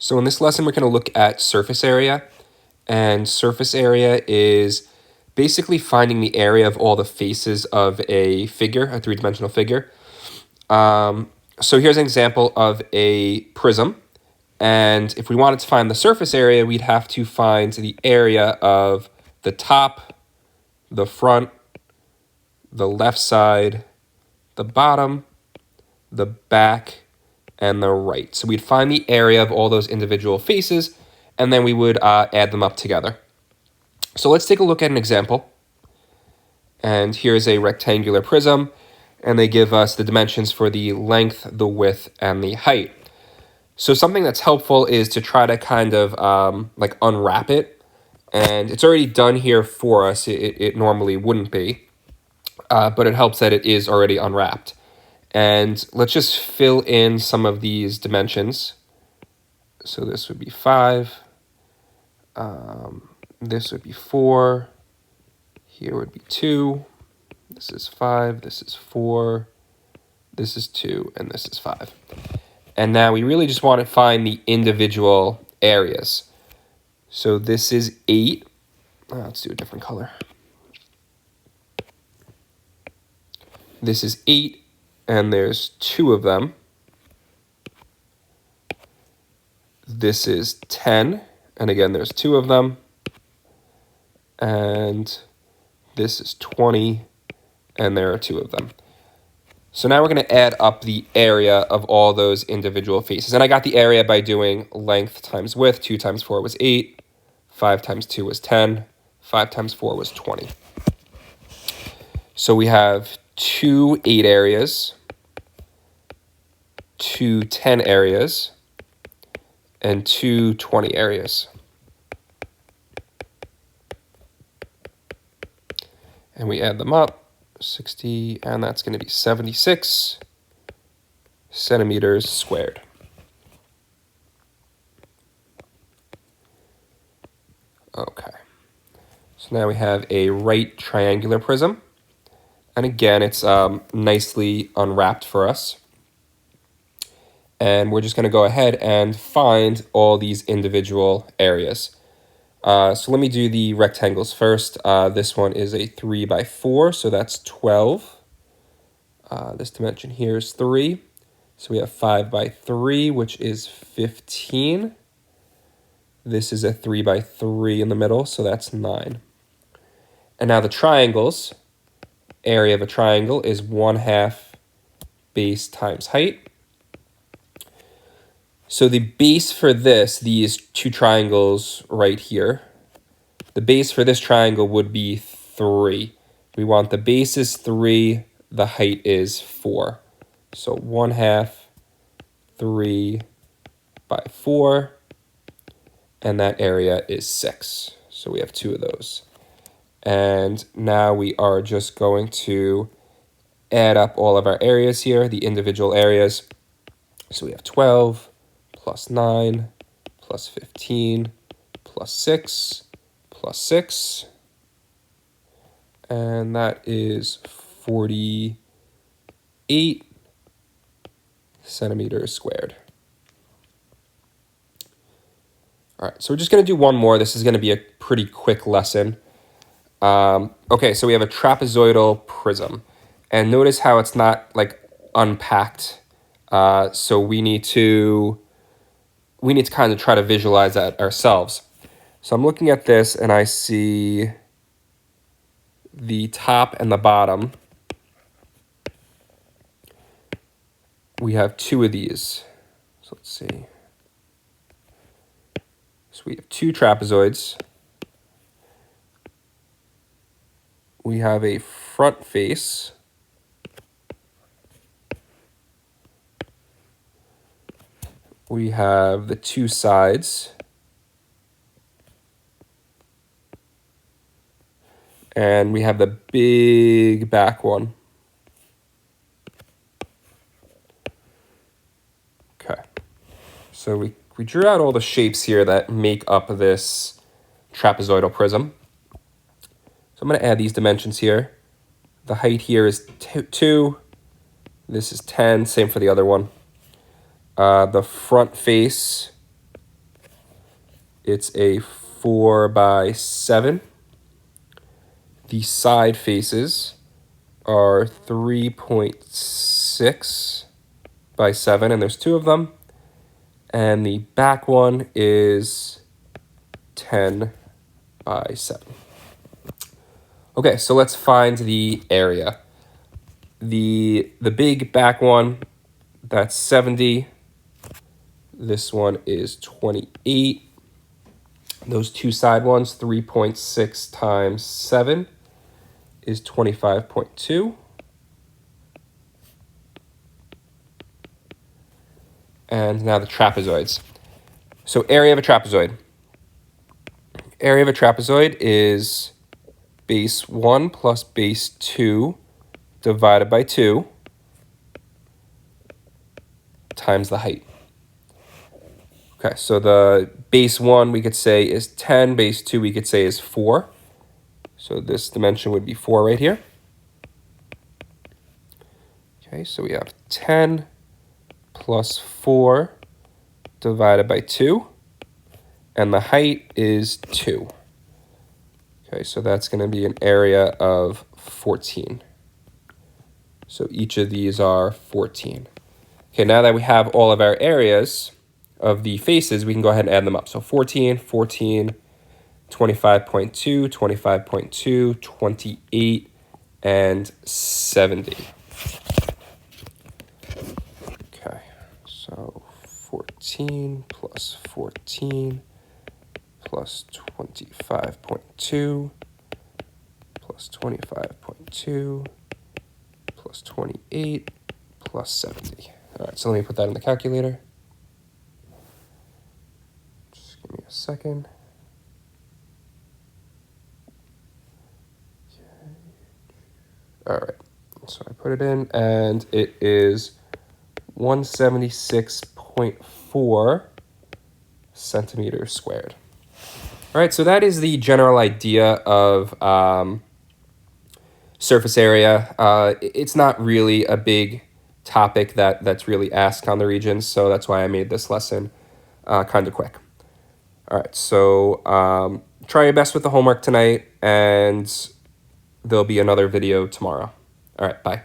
So in this lesson, we're going to look at surface area. And surface area is basically finding the area of all the faces of a figure, a three-dimensional figure. So here's an example of a prism. And if we wanted to find the surface area, we'd have to find the area of the top, the front, the left side, the bottom, the back, and the right. So we'd find the area of all those individual faces, and then we would add them up together. So let's take a look at an example. And here's a rectangular prism, and they give us the dimensions for the length, the width, and the height. So something that's helpful is to try to kind of like unwrap it. And it's already done here for us. It normally wouldn't be, but it helps that it is already unwrapped. And let's just fill in some of these dimensions. So this would be 5. This would be 4. Here would be 2. This is 5. This is 4. This is 2. And this is 5. And now we really just want to find the individual areas. So this is 8. Let's do a different color. This is 8, and there's 2 of them. This is 10, and again, there's 2 of them. And this is 20, and there are 2 of them. So now we're going to add up the area of all those individual faces. And I got the area by doing length times width. 2 times 4 was 8. 5 times 2 was 10. 5 times 4 was 20. So we have 2 8 areas, 2 10 areas, and 2 20 areas. And we add them up. 60, and that's going to be 76 centimeters squared. Okay, so now we have a right triangular prism, and again, it's nicely unwrapped for us. And we're just going to go ahead and find all these individual areas. So let me do the rectangles first. This one is a 3 by 4, so that's 12. This dimension here is 3. So we have 5 by 3, which is 15. This is a 3 by 3 in the middle, so that's 9. And now the triangles. Area of a triangle is 1/2 base times height. So the base for this, these 2 triangles right here, the base for this triangle would be 3. We want the base is 3, the height is 4. So 1/2, 3 by 4, and that area is 6. So we have 2 of those. And now we are just going to add up all of our areas here, the individual areas. So we have 12 plus 9 plus 15 plus 6 plus 6. And that is 48 centimeters squared. All right, so we're just going to do one more. This is going to be a pretty quick lesson. Okay, so we have a trapezoidal prism. And notice how it's not like unpacked. So we need to kind of try to visualize that ourselves. So I'm looking at this and I see the top and the bottom. We have 2 of these. So let's see. So we have 2 trapezoids. We have a front face. We have the 2 sides. And we have the big back one. Okay. So we drew out all the shapes here that make up this trapezoidal prism. So I'm going to add these dimensions here. The height here is 2. This is 10. Same for the other one. The front face It's a 4x7. The side faces are 3.6 by 7, and there's 2 of them. And the back one is 10 by 7. Okay, so let's find the area. The big back one, that's 70. This one is 28. Those 2 side ones, 3.6 times 7 is 25.2. And now the trapezoids. So area of a trapezoid. Area of a trapezoid is base 1 plus base 2 divided by 2 times the height. Okay, so the base 1 we could say is 10, base 2 we could say is 4. So this dimension would be 4 right here. Okay, so we have 10 plus 4 divided by 2, and the height is 2. Okay, so that's going to be an area of 14. So each of these are 14. Okay, now that we have all of our areas of the faces, we can go ahead and add them up. So 14, 14, 25.2, 25.2, 28, and 70. Okay, so 14 plus 14 plus 25.2 plus 25.2 plus 28 plus 70. All right, so let me put that in the calculator. Just give me a second. Okay. All right, so I put it in, and it is 176.4 centimeters squared. All right, so that is the general idea of surface area. It's not really a big topic that's really asked on the Regents, so that's why I made this lesson kind of quick. All right, so try your best with the homework tonight, and there'll be another video tomorrow. All right, bye.